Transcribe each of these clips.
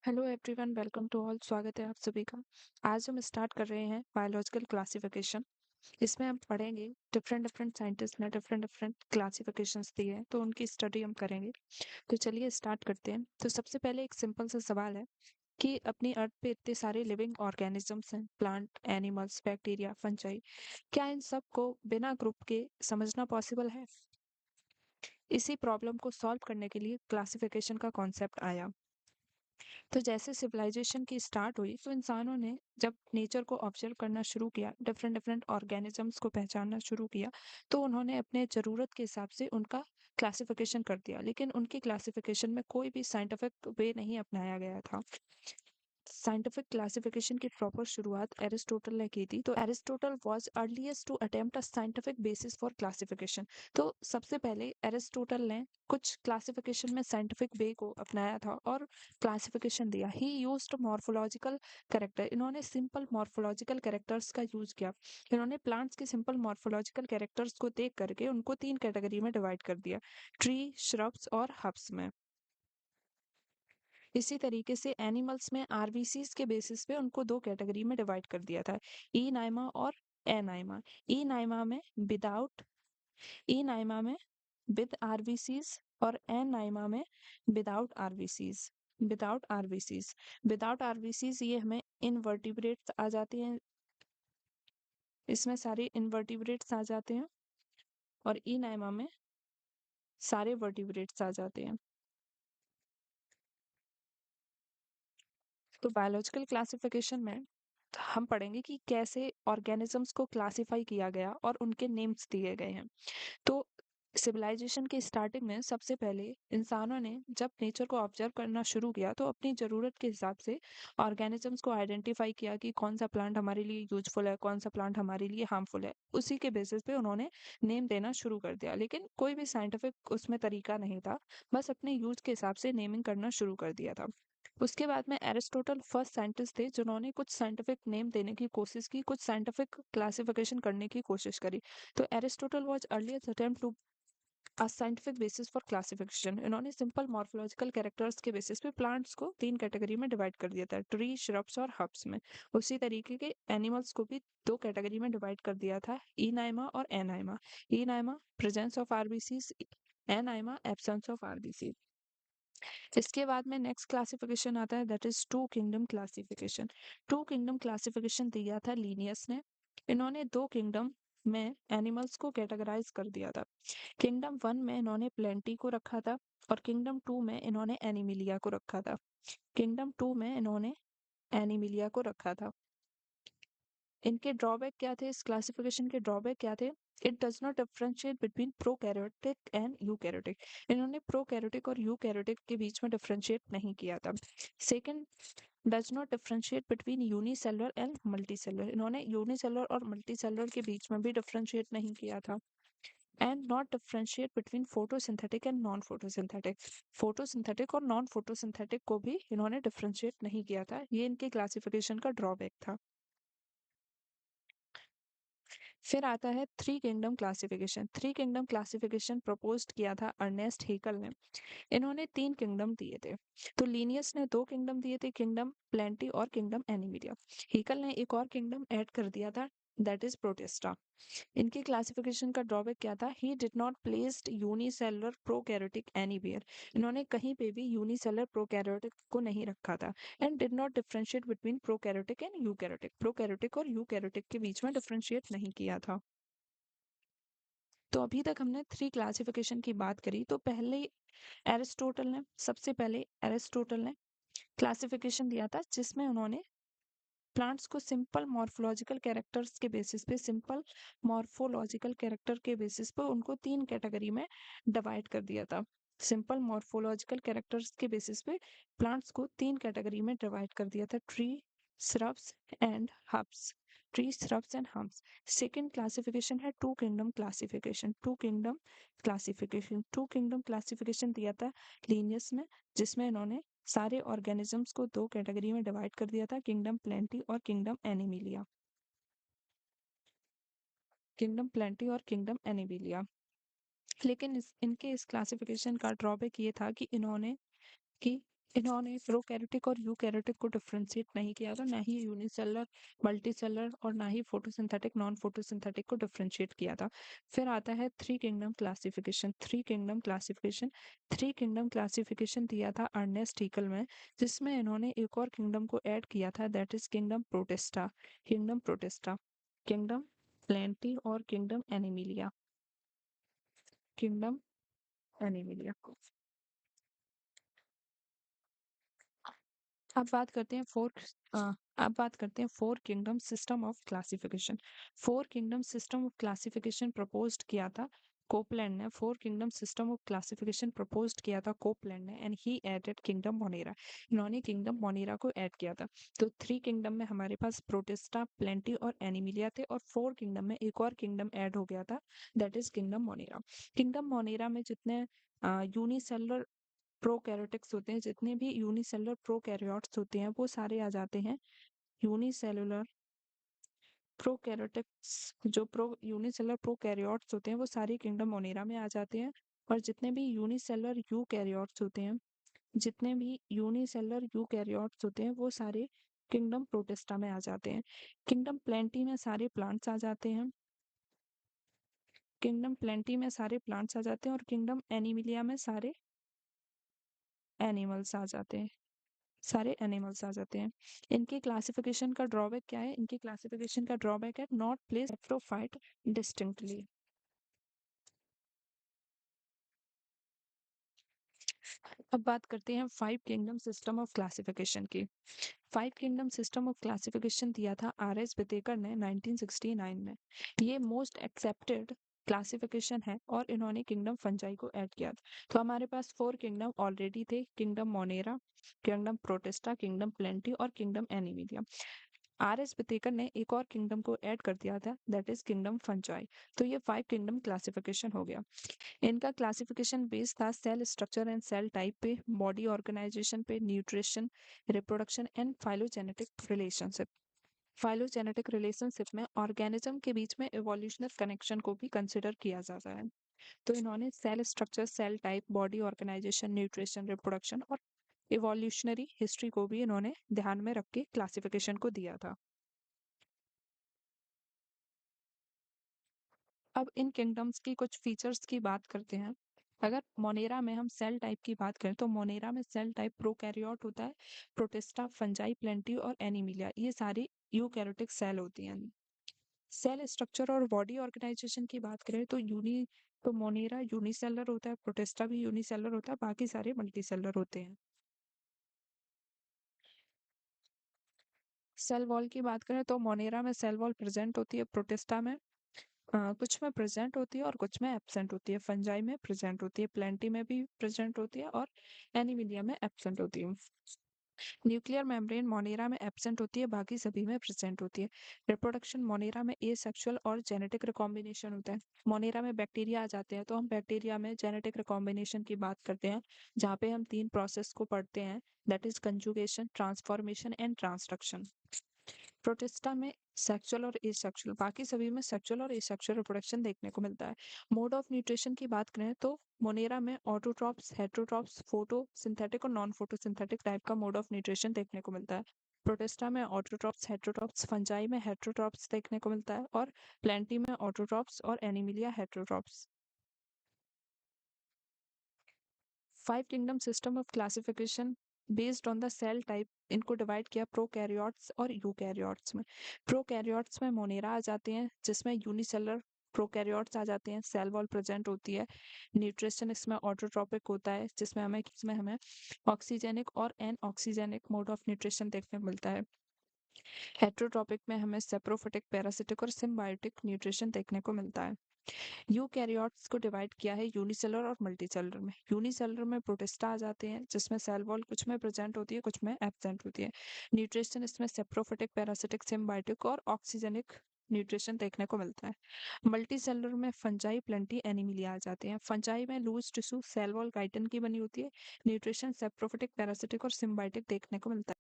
Hello everyone, welcome to all. स्वागत है आप सभी का। आज हम स्टार्ट कर रहे हैं बायोलॉजिकल क्लासिफिकेशन। इसमें हम पढ़ेंगे डिफरेंट डिफरेंट साइंटिस्ट ने डिफरेंट डिफरेंट क्लासिफिकेशंस दिए हैं, तो उनकी स्टडी हम करेंगे। तो चलिए स्टार्ट करते हैं। तो सबसे पहले एक सिंपल सा सवाल है कि अपनी अर्थ पे इतने सारे लिविंग ऑर्गेनिजम्स हैं, प्लांट, एनिमल्स, बैक्टीरिया, फंजाई। क्या इन सब को बिना ग्रुप के समझना पॉसिबल है? इसी प्रॉब्लम को सॉल्व करने के लिए क्लासिफिकेशन का कॉन्सेप्ट आया। तो जैसे सिविलाइजेशन की स्टार्ट हुई, तो इंसानों ने जब नेचर को ऑब्जर्व करना शुरू किया, डिफरेंट डिफरेंट ऑर्गेनिजम्स को पहचानना शुरू किया, तो उन्होंने अपने ज़रूरत के हिसाब से उनका क्लासिफिकेशन कर दिया। लेकिन उनकी क्लासिफिकेशन में कोई भी साइंटिफिक वे नहीं अपनाया गया था। साइंटिफिक क्लासिफिकेशन की प्रॉपर शुरुआत एरिस्टोटल ने की थी। तो Aristotle was earliest to attempt a scientific basis for classification. तो सबसे पहले एरिस्टोटल ने कुछ क्लासिफिकेशन में साइंटिफिक वे को अपनाया था और क्लासिफिकेशन दिया। ही यूज्ड मॉर्फोलॉजिकल कैरेक्टर। इन्होंने सिंपल मॉर्फोलॉजिकल कैरेक्टर्स का यूज किया। इन्होंने प्लांट्स के सिंपल मॉर्फोलॉजिकल कैरेक्टर्स को देख करके उनको 3 कैटेगरी में डिवाइड कर दिया, ट्री, श्रब्स और हर्ब्स में। इसी तरीके से एनिमल्स में आरबीसीज के बेसिस पे उनको 2 कैटेगरी में डिवाइड कर दिया था, ई नाइमा और ए नाइमा। ई नाइमा में विदाउट ई नाइमा में विद आरबीसीज और ए नाइमा में विदाउट आरबीसीज। विदाउट आरबीसीज ये हमें इनवर्टिब्रेट्स आ जाते हैं, इसमें सारे इनवर्टिब्रेट्स आ जाते हैं, और ई नाइमा में सारे वर्टिब्रेट्स आ जाते हैं। तो बायोलॉजिकल क्लासिफिकेशन में हम पढ़ेंगे कि कैसे ऑर्गेनिजम्स को क्लासिफाई किया गया और उनके नेम्स दिए गए हैं। तो सिविलाइजेशन की स्टार्टिंग में सबसे पहले इंसानों ने जब नेचर को ऑब्जर्व करना शुरू किया, तो अपनी ज़रूरत के हिसाब से ऑर्गेनिजम्स को आइडेंटिफाई किया कि कौन सा प्लांट हमारे लिए यूजफुल है, कौन सा प्लांट हमारे लिए हार्मफुल है। उसी के बेसिस पे उन्होंने नेम देना शुरू कर दिया। लेकिन कोई भी साइंटिफिक उसमें तरीका नहीं था, बस अपने यूज के हिसाब से नेमिंग करना शुरू कर दिया था। उसके बाद में एरिस्टोटल फर्स्ट साइंटिस्ट थे जिन्होंने कुछ साइंटिफिक नेम देने की कोशिश की, कुछ साइंटिफिक क्लासिफिकेशन करने की कोशिश करी। तो Aristotle was earliest attempt to a scientific basis for classification. इन्होंने सिंपल मॉर्फोलॉजिकल कैरेक्टर्स के बेसिस पे प्लांट्स को 3 कैटेगरी में डिवाइड कर दिया था, ट्री, श्रब्स और हर्ब्स में। उसी तरीके के एनिमल्स को भी 2 कैटेगरी में डिवाइड कर दिया था, इनाइमा और anaima. Enaima presence of RBCs, anaima absence of RBC. इसके बाद में नेक्स्ट क्लासिफिकेशन आता है, that is two kingdom classification. Two kingdom classification दिया था लीनियस ने। इन्होंने 2 किंगडम में एनिमल्स को कैटेगराइज कर दिया था। किंगडम 1 में इन्होंने प्लेंटी को रखा था, और किंगडम 2 में इन्होंने एनिमिलिया को रखा था। किंगडम 2 में इन्होंने एनिमिलिया को रखा था। इनके ड्रॉबैक क्या थे? इस क्लासिफिकेशन के ड्रॉबैक क्या थे? It does not differentiate between prokaryotic and eukaryotic. इन्होंने प्रोकैरियोटिक और यूकैरियोटिक के बीच में डिफरेंशिएट नहीं किया था। Second, does not differentiate between unicellular and multicellular. इन्होंने यूनिसेलुलर और मल्टीसेलुलर के बीच में भी डिफरेंशिएट नहीं किया था। And not differentiate between photosynthetic and non photosynthetic. Photosynthetic और नॉन फोटोसिंथेटिक को भी इन्होंने डिफरेंशिएट नहीं किया था। ये इनके क्लासिफिकेशन का ड्रॉबैक था। फिर आता है three kingdom classification. Three kingdom classification proposed किया था अर्नेस्ट हेकल ने। इन्होंने 3 किंगडम दिए थे। तो लीनियस ने 2 किंगडम दिए थे, किंगडम प्लेंटी और किंगडम एनिमिलिया। हेकल ने एक और किंगडम ऐड कर दिया था, दैट इज प्रोटिस्टा। इनकी क्लासिफिकेशन का ड्रॉबैक क्या था? He did not placed unicellular prokaryotic anywhere. इन्होंने कहीं पे भी यूनिसेलुलर प्रोकैरियोटिक को नहीं रखा था। And did not differentiate between prokaryotic and eukaryotic. Prokaryotic और यूकैरियोटिक के बीच में डिफरेंशिएट नहीं किया था। तो अभी तक हमने 3 क्लासिफिकेशन की बात करी। तो पहले सबसे पहले एरिस्टोटल ने क्लासिफिकेशन दिया था, जिसमें उन्होंने प्लांट्स को सिंपल मॉर्फोलॉजिकल कैरेक्टर के बेसिस पे उनको 3 कैटेगरी में डिवाइड कर दिया था। सिंपल मॉर्फोलॉजिकल कैरेक्टर्स के बेसिस पे प्लांट्स को 3 कैटेगरी में डिवाइड कर दिया था, tree, shrubs and herbs. Tree, shrubs and herbs. Second classification है two kingdom classification. Two kingdom classification दिया था लीनियस ने, जिसमें इन्होंने सारे ऑर्गेनिजम्स को 2 कैटेगरी में डिवाइड कर दिया था, किंगडम प्लेंटी और किंगडम एनिमिलिया। लेकिन इनके इस क्लासिफिकेशन का ड्रॉबैक ये था कि इन्होंने प्रोकैरियोटिक और यूकैरियोटिक को डिफरेंशिएट नहीं किया था, ना ही यूनिसेलुलर, मल्टीसेलुलर और ना ही फोटोसिंथेटिक, नॉन फोटोसिंथेटिक को डिफरेंशिएट किया था। फिर आता है three kingdom classification. Three kingdom classification दिया था अर्नेस्ट हीकल में, जिसमें इन्होंने एक और किंगडम को ऐड किया था, दैट इज किंगडम प्लेंटी और किंगडम एनिमिलिया। अब बात करते हैं अब बात करते हैं four kingdom system of classification. Four kingdom system of classification proposed किया था कोपलैंड ने। Four kingdom system of classification proposed किया था कोपलैंड ने, and he added kingdom Monera. इन्होंने किंगडम मोनेरा को ऐड किया था। तो थ्री किंगडम में हमारे पास प्रोटिस्टा, प्लेंटी और एनिमिलिया थे, और फोर किंगडम में एक और किंगडम ऐड हो गया था, that is kingdom Monera. Kingdom Monera में जितने यूनिसेलुलर प्रोकैरियोटिक्स होते हैं, जितने भी यूनिसेलुलर प्रोकैरियोट्स होते हैं, वो सारे आ जाते हैं यूनिसेलुलर प्रोकैरियोटिक्स। जो यूनिसेलुलर प्रोकैरियोट्स होते हैं वो सारे किंगडम मोनेरा में आ जाते हैं, और जितने भी यूनिसेलुलर यूकैरियोट्स होते हैं, वो सारे किंगडम प्रोटिस्टा में आ जाते हैं। किंगडम प्लेंटी में सारे प्लांट्स आ जाते हैं, और किंगडम एनिमिलिया में एनिमल्स आ जाते हैं सारे एनिमल्स आ जाते हैं। इनके क्लासिफिकेशन का ड्रॉबैक क्या है? इनके क्लासिफिकेशन का ड्रॉबैक है नॉट प्लेस एप्रोफाइट डिस्टिंक्टली। अब बात करते हैं five kingdom system of classification की। Five kingdom system of classification दिया था आर.एस. विटेकर ने 1969 में। ये मोस्ट एक्सेप्टेड क्लासिफिकेशन है, और इन्होंने किंगडम फंजाई को ऐड किया था। तो हमारे पास फोर किंगडम ऑलरेडी थे, kingdom Monera, kingdom protista, kingdom Plantae और किंगडम एनिमिलिया। आर.एस. विटेकर ने एक और किंगडम को ऐड कर दिया था, दैट इज किंगडम फंजाई। तो ये फाइव किंगडम क्लासिफिकेशन हो गया। इनका क्लासिफिकेशन बेस्ड था cell structure and cell type पे, बॉडी ऑर्गेनाइजेशन पे, nutrition, reproduction and phylogenetic relationship में ऑर्गेनिज्म के बीच में इवोल्यूशनल कनेक्शन को भी कंसिडर किया जाता है। तो इन्होंने cell structure, cell type, body organisation, nutrition, reproduction और इवोल्यूशनरी हिस्ट्री को भी इन्होंने ध्यान में रख के क्लासिफिकेशन को दिया था। अब इन किंगडम्स की कुछ फीचर्स की बात करते हैं। अगर मोनेरा में हम सेल टाइप की बात करें, तो मोनेरा में सेल टाइप प्रोकैरियोट होता है। प्रोटिस्टा, फंजाई, प्लेंटी और एनिमिलिया ये सारी यूकैरियोटिक सेल होती हैं। सेल स्ट्रक्चर और बॉडी ऑर्गेनाइजेशन की बात करें तो मोनेरा यूनिसेलर होता है, प्रोटिस्टा भी यूनिसेलर होता है, बाकी सारे मल्टीसेलर होते हैं। सेल वॉल की बात करें तो मोनेरा में सेल वॉल प्रेजेंट होती है, प्रोटिस्टा में कुछ में प्रेजेंट होती है और कुछ में एब्सेंट होती है। फंजाई में प्रेजेंट होती है, प्लेंटी में भी प्रेजेंट होती है और एनिमिलिया में एब्सेंट होती है। न्यूक्लियर मेम्ब्रेन मोनेरा में एब्सेंट होती है, बाकी सभी में प्रेजेंट होती है। रिप्रोडक्शन मोनेरा में एसेक्सुअल और जेनेटिक रिकॉम्बिनेशन होता है। मोनेरा में बैक्टीरिया आ जाते हैं, तो हम बैक्टीरिया में जेनेटिक रिकॉम्बिनेशन की बात करते हैं, जहाँ पे हम तीन प्रोसेस को पढ़ते हैं, that is conjugation, transformation and transduction. Protista में सेक्सुअल और एसेक्सुअल, बाकी सभी में सेक्सुअल और एसेक्सुअल रिप्रोडक्शन देखने को मिलता है। मोड ऑफ न्यूट्रिशन की बात करें तो मोनेरा में ऑटोट्रॉप्स, हेटेरोट्रॉप्स, फोटो सिंथेटिक और नॉन फोटो सिंथेटिक टाइप का मोड ऑफ न्यूट्रिशन देखने को मिलता है। प्रोटिस्टा में ऑटोट्रॉप्स, हेटेरोट्रॉप्स, फंजाई में हेटेरोट्रॉप्स देखने को मिलता है, और प्लेंटी में ऑटोट्रॉप्स और Animalia heterotrophs. Five kingdom system of classification based on the cell type, इनको डिवाइड किया प्रोकैरियोट्स और यूकैरियोट्स में। प्रोकैरियोट्स में मोनेरा आ जाते हैं, जिसमें यूनिसेलर प्रोकैरियोट्स आ जाते हैं, सेल वॉल प्रेजेंट होती है। न्यूट्रिशन इसमें ऑटोट्रोपिक होता है, जिसमें हमें ऑक्सीजेनिक और anoxygenic mode of nutrition देखने को मिलता है। हेट्रोट्रोपिक में हमें सेप्रोफिटिक, पैरासिटिक और सिम्बायोटिक न्यूट्रिशन देखने को मिलता है। यूकैरियोट्स को डिवाइड किया है यूनिसेलर और मल्टीसेलर में। यूनिसेलर में प्रोटिस्टा आ जाते हैं, जिसमें सेल वॉल कुछ में प्रेजेंट होती है, कुछ में एब्सेंट होती है। न्यूट्रिशन इसमें सेप्रोफिटिक, पैरासिटिक, सिम्बायोटिक और ऑक्सीजेनिक न्यूट्रिशन देखने को मिलता है। मल्टीसेलर में फंजाई, प्लेंटी, एनिमिलिया आ जाते हैं। फंजाई में loose tissue cell wall chitin की बनी होती है। न्यूट्रिशन सेप्रोफिटिक, पैरासिटिक और सिम्बायोटिक देखने को मिलता है।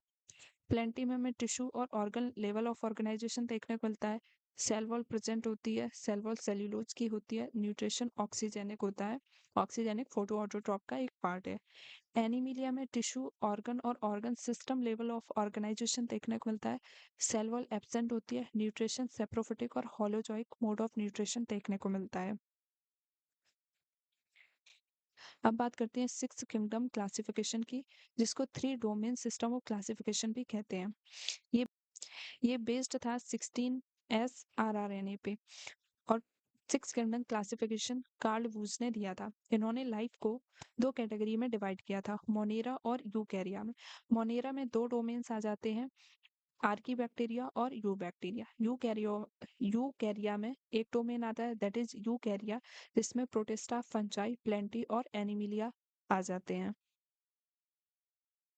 प्लेंटी में हमें टिश्यू और ऑर्गन लेवल ऑफ ऑर्गेनाइजेशन देखने को मिलता है। सेल वॉल प्रेजेंट होती है, सेल वॉल सेल्यूलोज की होती है, न्यूट्रिशन ऑक्सीजेनिक होता है, ऑक्सीजेनिक फोटो ऑटोट्रॉप का एक पार्ट है। एनीमिलिया में टिश्यू ऑर्गन और organ system level of organisation देखने को मिलता है। सेल वॉल एब्सेंट होती है, न्यूट्रिशन सेप्रोफिटिक और होलोजोइक मोड ऑफ न्यूट्रिशन देखने को मिलता है। अब बात करते हैं सिक्स किंगडम क्लासिफिकेशन की, जिसको three domain system of classification भी कहते हैं। ये ये बेस्ड था 16 एस RRNA पे। और six kingdom classification Carl Woese ने दिया था। इन्होंने लाइफ को दो कैटेगरी में डिवाइड किया था, मोनेरा और यूकैरिया में। मोनेरा में दो डोमेन्स आ जाते हैं, आर्की बैक्टीरिया और यू बैक्टीरिया। यूकैरिया में एक डोमेन आता है, दैट इज यूकैरिया, जिसमें प्रोटिस्टा, फंजाई, प्लेंटी और एनिमिलिया आ जाते हैं।